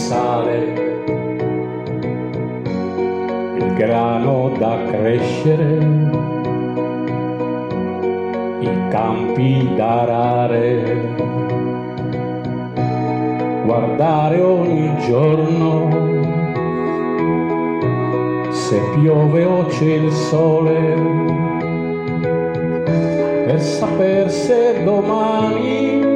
sale, il grano da crescere, i campi da arare, guardare ogni giorno se piove o c'è il sole, per saper se domani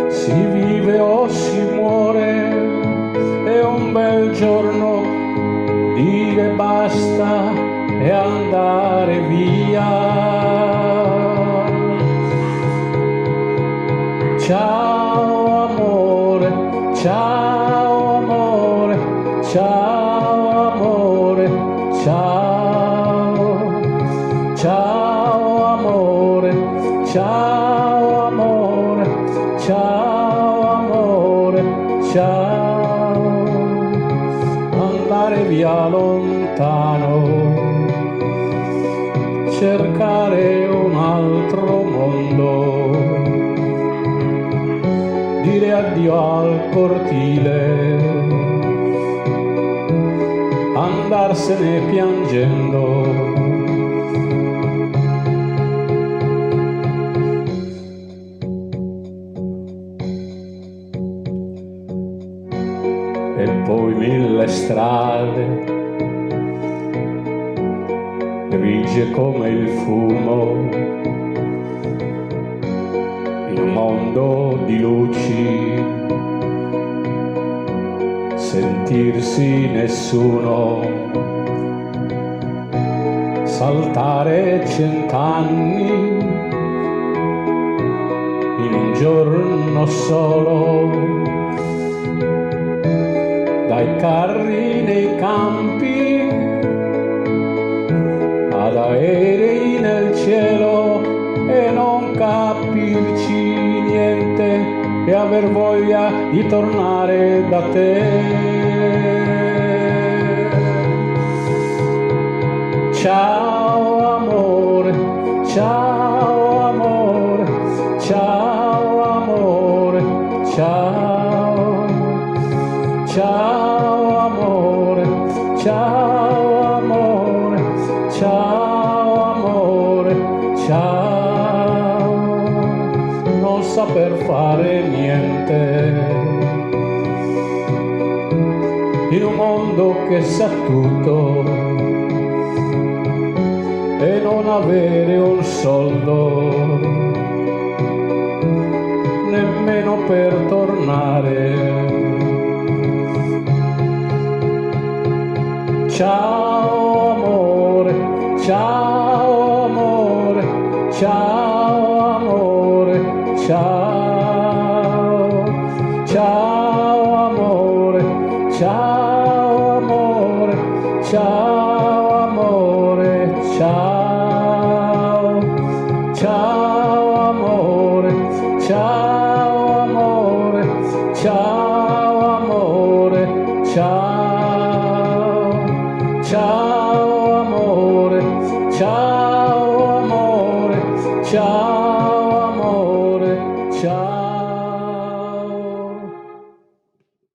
si vive o si muore. È un bel giorno dire basta e andare via. Ciao amore, ciao amore, ciao amore, ciao, ciao amore, ciao amore, ciao amore, ciao. Andare via lontano, cercare un altro mondo, dire addio al cortile, andarsene piangendo. E poi 1000 strade, grigie come il fumo, in un mondo di luci, sentirsi nessuno, saltare 100 anni in un giorno solo, dai carri nei campi ad aerei nel cielo, e non capirci niente e aver voglia di tornare da te. Ciao amore, ciao amore, ciao amore, ciao, ciao amore, ciao amore, ciao amore, ciao. Non saper fare niente in un mondo che sa tutto e non avere un soldo nemmeno per tornare. Ciao amore, ciao amore, ciao amore, ciao, ciao amore, ciao.